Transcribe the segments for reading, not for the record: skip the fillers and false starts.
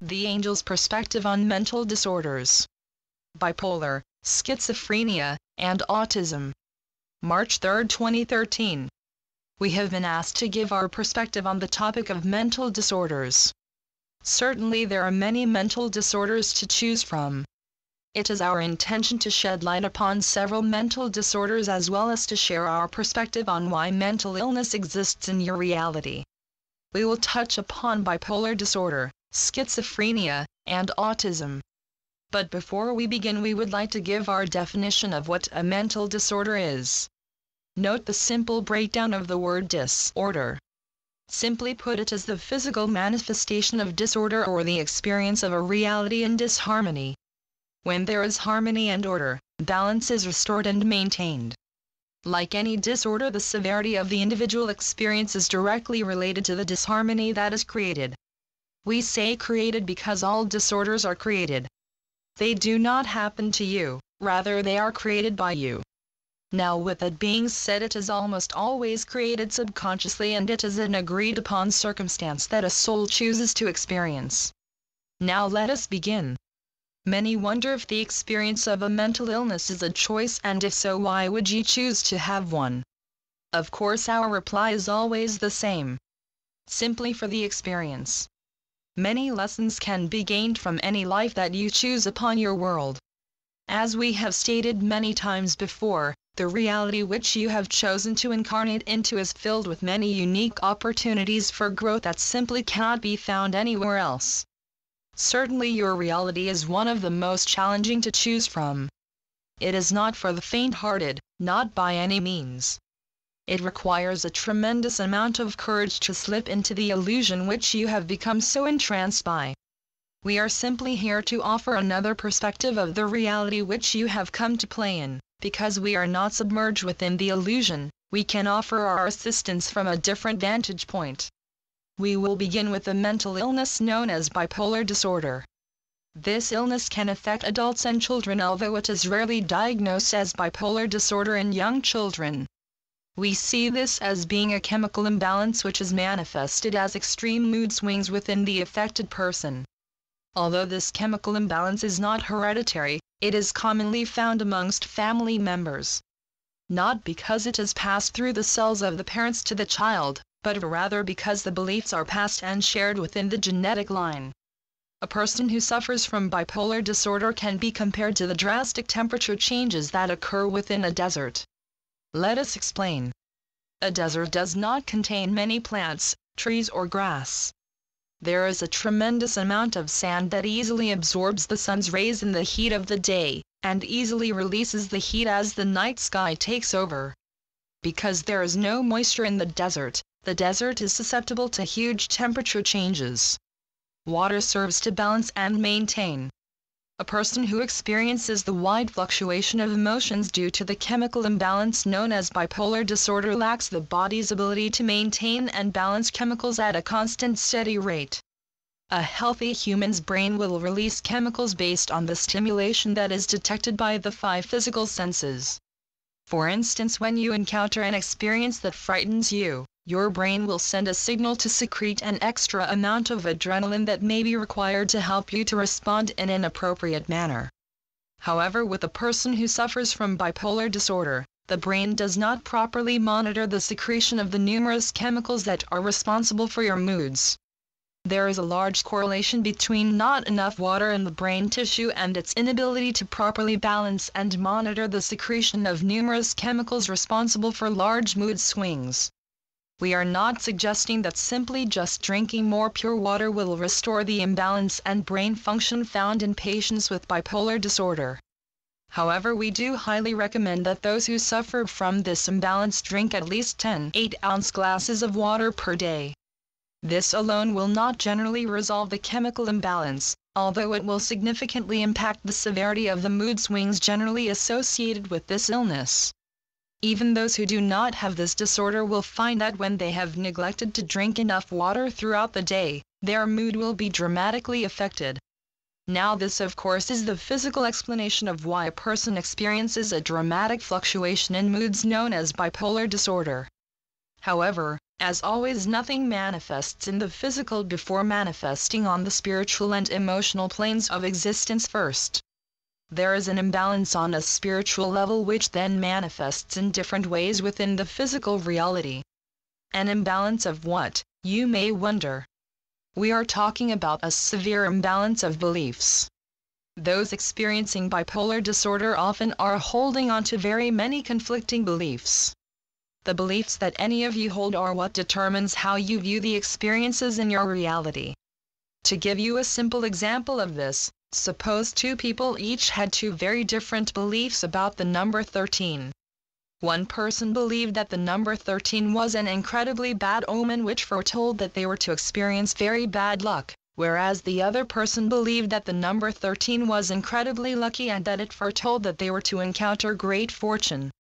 The Angel's Perspective on Mental Disorders, Bipolar, Schizophrenia, and Autism. March 3, 2013. We have been asked to give our perspective on the topic of mental disorders. Certainly there are many mental disorders to choose from. It is our intention to shed light upon several mental disorders as well as to share our perspective on why mental illness exists in your reality. We will touch upon bipolar disorder, schizophrenia, and autism. But before we begin, we would like to give our definition of what a mental disorder is. Note the simple breakdown of the word disorder. Simply put, it is the physical manifestation of disorder or the experience of a reality in disharmony. When there is harmony and order, balance is restored and maintained. Like any disorder, the severity of the individual experience is directly related to the disharmony that is created. We say created because all disorders are created. They do not happen to you, rather they are created by you. Now, with that being said, it is almost always created subconsciously, and it is an agreed upon circumstance that a soul chooses to experience. Now let us begin. Many wonder if the experience of a mental illness is a choice, and if so, why would you choose to have one? Of course, our reply is always the same. Simply for the experience. Many lessons can be gained from any life that you choose upon your world. As we have stated many times before, the reality which you have chosen to incarnate into is filled with many unique opportunities for growth that simply cannot be found anywhere else. Certainly your reality is one of the most challenging to choose from. It is not for the faint-hearted, not by any means. It requires a tremendous amount of courage to slip into the illusion which you have become so entranced by. We are simply here to offer another perspective of the reality which you have come to play in. Because we are not submerged within the illusion, we can offer our assistance from a different vantage point. We will begin with the mental illness known as bipolar disorder. This illness can affect adults and children, although it is rarely diagnosed as bipolar disorder in young children. We see this as being a chemical imbalance which is manifested as extreme mood swings within the affected person. Although this chemical imbalance is not hereditary, it is commonly found amongst family members. Not because it is passed through the cells of the parents to the child, but rather because the beliefs are passed and shared within the genetic line. A person who suffers from bipolar disorder can be compared to the drastic temperature changes that occur within a desert. Let us explain. A desert does not contain many plants, trees, or grass. There is a tremendous amount of sand that easily absorbs the sun's rays in the heat of the day, and easily releases the heat as the night sky takes over. Because there is no moisture in the desert is susceptible to huge temperature changes. Water serves to balance and maintain. A person who experiences the wide fluctuation of emotions due to the chemical imbalance known as bipolar disorder lacks the body's ability to maintain and balance chemicals at a constant steady rate. A healthy human's brain will release chemicals based on the stimulation that is detected by the 5 physical senses. For instance, when you encounter an experience that frightens you, your brain will send a signal to secrete an extra amount of adrenaline that may be required to help you to respond in an appropriate manner. However, with a person who suffers from bipolar disorder, the brain does not properly monitor the secretion of the numerous chemicals that are responsible for your moods. There is a large correlation between not enough water in the brain tissue and its inability to properly balance and monitor the secretion of numerous chemicals responsible for large mood swings. We are not suggesting that simply just drinking more pure water will restore the imbalance and brain function found in patients with bipolar disorder. However, we do highly recommend that those who suffer from this imbalance drink at least 10 8-ounce glasses of water per day. This alone will not generally resolve the chemical imbalance, although it will significantly impact the severity of the mood swings generally associated with this illness. Even those who do not have this disorder will find that when they have neglected to drink enough water throughout the day, their mood will be dramatically affected. Now this of course is the physical explanation of why a person experiences a dramatic fluctuation in moods known as bipolar disorder. However, As always, nothing manifests in the physical before manifesting on the spiritual and emotional planes of existence first. There is an imbalance on a spiritual level which then manifests in different ways within the physical reality. An imbalance of what, you may wonder? We are talking about a severe imbalance of beliefs. Those experiencing bipolar disorder often are holding on to very many conflicting beliefs. The beliefs that any of you hold are what determines how you view the experiences in your reality. To give you a simple example of this, suppose two people each had two very different beliefs about the number 13. One person believed that the number 13 was an incredibly bad omen which foretold that they were to experience very bad luck, whereas the other person believed that the number 13 was incredibly lucky and that it foretold that they were to encounter great fortune.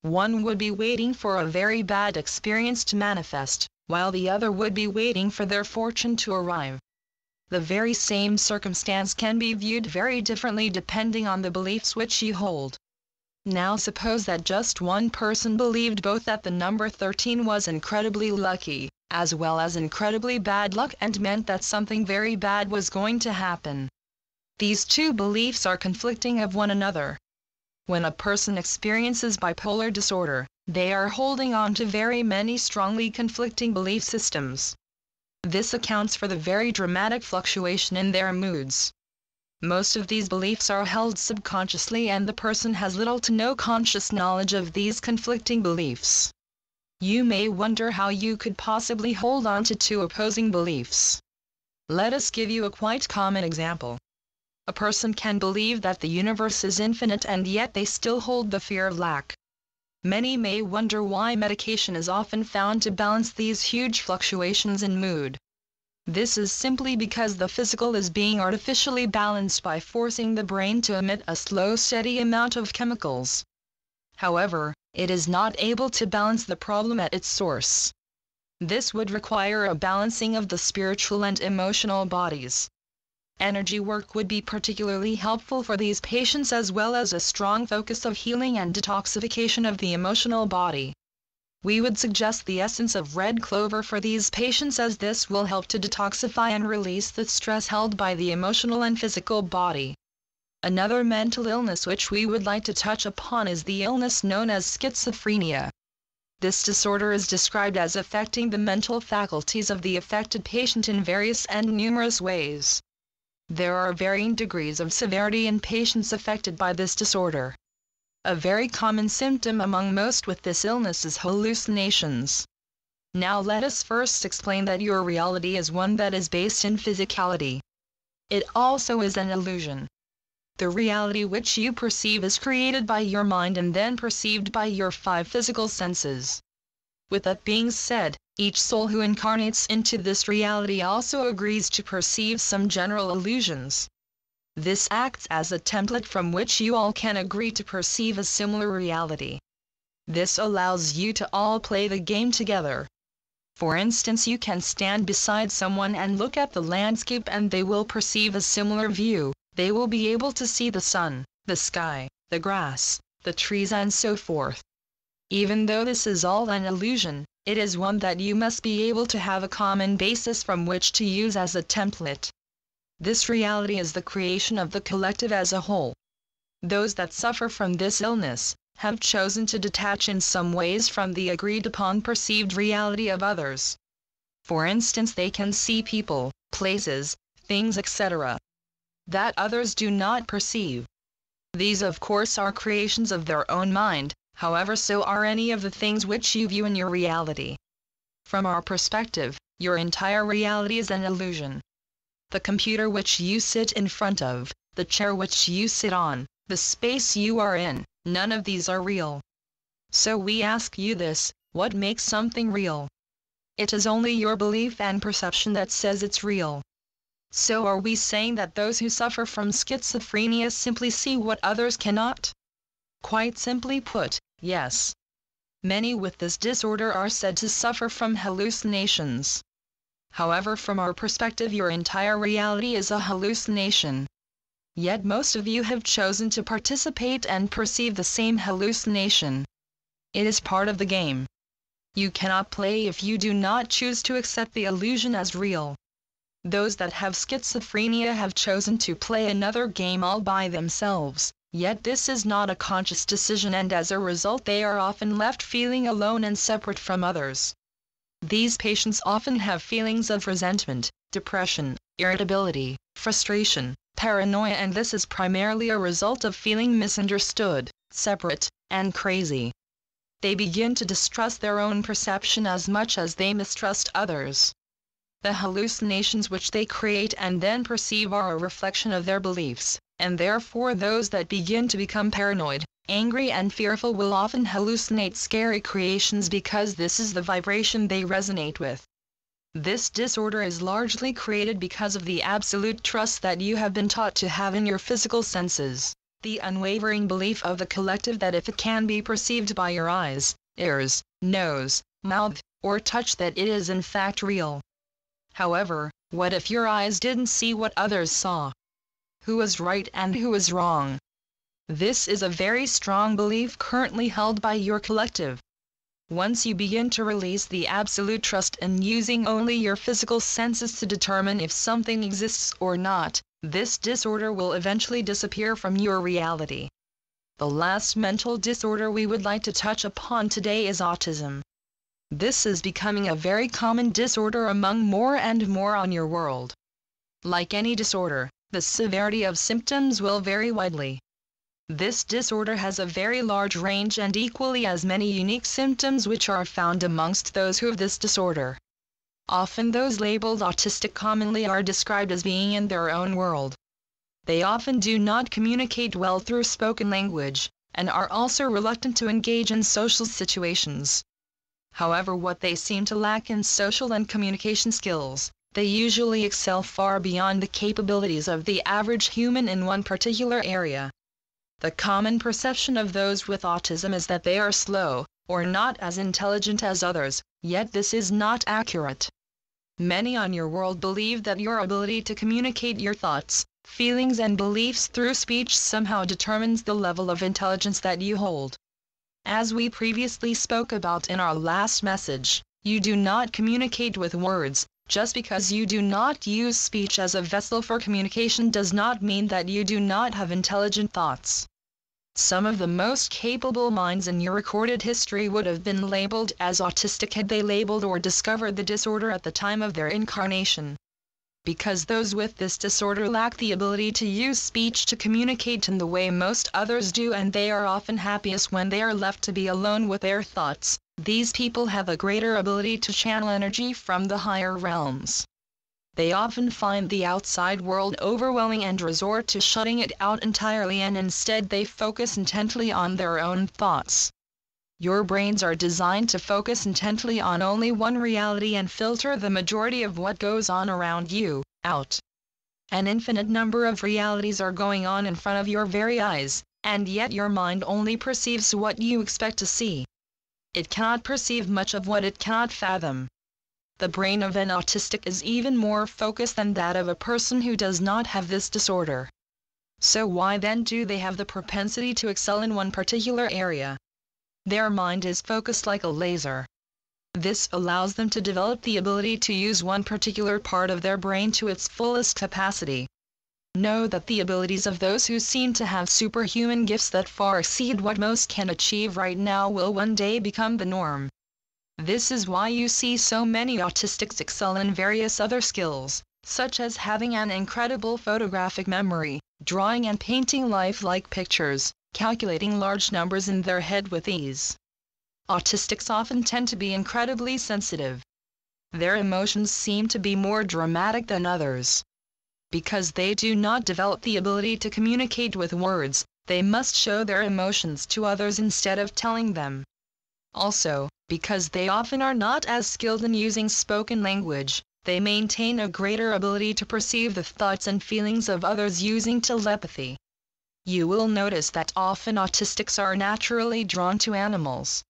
One would be waiting for a very bad experience to manifest, while the other would be waiting for their fortune to arrive. The very same circumstance can be viewed very differently depending on the beliefs which you hold. Now suppose that just one person believed both that the number 13 was incredibly lucky, as well as incredibly bad luck, and meant that something very bad was going to happen. These two beliefs are conflicting of one another. When a person experiences bipolar disorder, they are holding on to very many strongly conflicting belief systems. This accounts for the very dramatic fluctuation in their moods. Most of these beliefs are held subconsciously and the person has little to no conscious knowledge of these conflicting beliefs. You may wonder how you could possibly hold on to two opposing beliefs. Let us give you a quite common example. A person can believe that the universe is infinite and yet they still hold the fear of lack. Many may wonder why medication is often found to balance these huge fluctuations in mood. This is simply because the physical is being artificially balanced by forcing the brain to emit a slow, steady amount of chemicals. However, it is not able to balance the problem at its source. This would require a balancing of the spiritual and emotional bodies. Energy work would be particularly helpful for these patients, as well as a strong focus of healing and detoxification of the emotional body. We would suggest the essence of red clover for these patients, as this will help to detoxify and release the stress held by the emotional and physical body. Another mental illness which we would like to touch upon is the illness known as schizophrenia. This disorder is described as affecting the mental faculties of the affected patient in various and numerous ways. There are varying degrees of severity in patients affected by this disorder. A very common symptom among most with this illness is hallucinations. Now let us first explain that your reality is one that is based in physicality. It also is an illusion. The reality which you perceive is created by your mind and then perceived by your 5 physical senses. With that being said, each soul who incarnates into this reality also agrees to perceive some general illusions. This acts as a template from which you all can agree to perceive a similar reality. This allows you to all play the game together. For instance, you can stand beside someone and look at the landscape and they will perceive a similar view. They will be able to see the sun, the sky, the grass, the trees and so forth. Even though this is all an illusion, it is one that you must be able to have a common basis from which to use as a template. This reality is the creation of the collective as a whole. Those that suffer from this illness have chosen to detach in some ways from the agreed-upon perceived reality of others. For instance, they can see people, places, things, etc. that others do not perceive. These of course are creations of their own mind, however so are any of the things which you view in your reality. From our perspective, your entire reality is an illusion. The computer which you sit in front of, the chair which you sit on, the space you are in, none of these are real. So we ask you this: what makes something real? It is only your belief and perception that says it's real. So are we saying that those who suffer from schizophrenia simply see what others cannot? Quite simply put, yes. Many with this disorder are said to suffer from hallucinations. However, from our perspective, your entire reality is a hallucination. Yet most of you have chosen to participate and perceive the same hallucination. It is part of the game. You cannot play if you do not choose to accept the illusion as real. Those that have schizophrenia have chosen to play another game all by themselves, yet this is not a conscious decision, and as a result they are often left feeling alone and separate from others. These patients often have feelings of resentment, depression, irritability, frustration, paranoia, and this is primarily a result of feeling misunderstood, separate, and crazy. They begin to distrust their own perception as much as they mistrust others. The hallucinations which they create and then perceive are a reflection of their beliefs, and therefore those that begin to become paranoid, angry and fearful will often hallucinate scary creations because this is the vibration they resonate with. This disorder is largely created because of the absolute trust that you have been taught to have in your physical senses, the unwavering belief of the collective that if it can be perceived by your eyes, ears, nose, mouth, or touch, that it is in fact real. However, what if your eyes didn't see what others saw? Who is right and who is wrong? This is a very strong belief currently held by your collective. Once you begin to release the absolute trust in using only your physical senses to determine if something exists or not, this disorder will eventually disappear from your reality. The last mental disorder we would like to touch upon today is autism. This is becoming a very common disorder among more and more on your world. Like any disorder, the severity of symptoms will vary widely. This disorder has a very large range and equally as many unique symptoms which are found amongst those who have this disorder. Often those labeled autistic commonly are described as being in their own world. They often do not communicate well through spoken language, and are also reluctant to engage in social situations. However, what they seem to lack in social and communication skills, they usually excel far beyond the capabilities of the average human in one particular area. The common perception of those with autism is that they are slow, or not as intelligent as others, yet this is not accurate. Many on your world believe that your ability to communicate your thoughts, feelings and beliefs through speech somehow determines the level of intelligence that you hold. As we previously spoke about in our last message, you do not communicate with words. Just because you do not use speech as a vessel for communication does not mean that you do not have intelligent thoughts. Some of the most capable minds in your recorded history would have been labeled as autistic had they labeled or discovered the disorder at the time of their incarnation. Because those with this disorder lack the ability to use speech to communicate in the way most others do, and they are often happiest when they are left to be alone with their thoughts. These people have a greater ability to channel energy from the higher realms. They often find the outside world overwhelming and resort to shutting it out entirely, and instead they focus intently on their own thoughts. Your brains are designed to focus intently on only one reality and filter the majority of what goes on around you, out. An infinite number of realities are going on in front of your very eyes, and yet your mind only perceives what you expect to see. It cannot perceive much of what it cannot fathom. The brain of an autistic is even more focused than that of a person who does not have this disorder. So why then do they have the propensity to excel in one particular area? Their mind is focused like a laser. This allows them to develop the ability to use one particular part of their brain to its fullest capacity. Know that the abilities of those who seem to have superhuman gifts that far exceed what most can achieve right now will one day become the norm. This is why you see so many autistics excel in various other skills, such as having an incredible photographic memory, drawing and painting lifelike pictures, calculating large numbers in their head with ease. Autistics often tend to be incredibly sensitive. Their emotions seem to be more dramatic than others. Because they do not develop the ability to communicate with words, they must show their emotions to others instead of telling them. Also, because they often are not as skilled in using spoken language, they maintain a greater ability to perceive the thoughts and feelings of others using telepathy. You will notice that often autistics are naturally drawn to animals.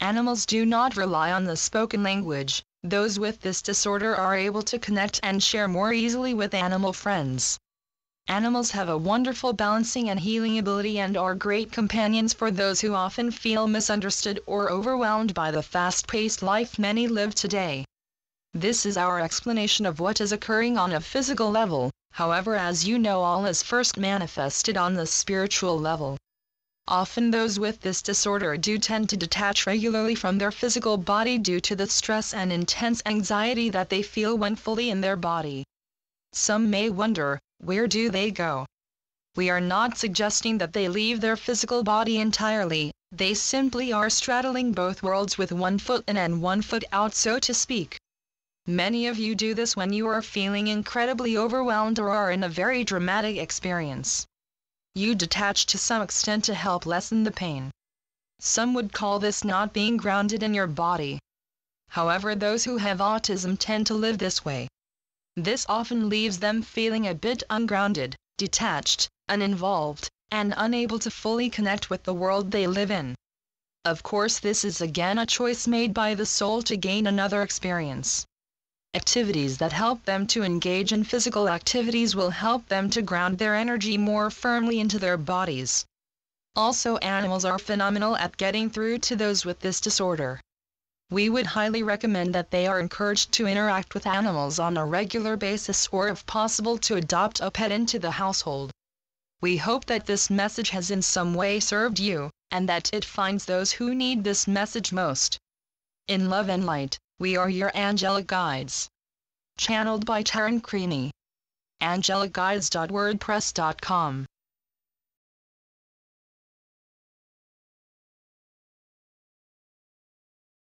Animals do not rely on the spoken language. Those with this disorder are able to connect and share more easily with animal friends. Animals have a wonderful balancing and healing ability and are great companions for those who often feel misunderstood or overwhelmed by the fast-paced life many live today. This is our explanation of what is occurring on a physical level, however, as you know, all is first manifested on the spiritual level. Often those with this disorder do tend to detach regularly from their physical body due to the stress and intense anxiety that they feel when fully in their body. Some may wonder, where do they go? We are not suggesting that they leave their physical body entirely, they simply are straddling both worlds with one foot in and one foot out, so to speak. Many of you do this when you are feeling incredibly overwhelmed or are in a very dramatic experience. You detach to some extent to help lessen the pain. Some would call this not being grounded in your body. However, those who have autism tend to live this way. This often leaves them feeling a bit ungrounded, detached, uninvolved, and unable to fully connect with the world they live in. Of course, this is again a choice made by the soul to gain another experience. Activities that help them to engage in physical activities will help them to ground their energy more firmly into their bodies. Also, animals are phenomenal at getting through to those with this disorder. We would highly recommend that they are encouraged to interact with animals on a regular basis, or if possible to adopt a pet into the household. We hope that this message has in some way served you, and that it finds those who need this message most. In love and light, we are your angelic guides. Channeled by Taryn Creaney. angelicguides.wordpress.com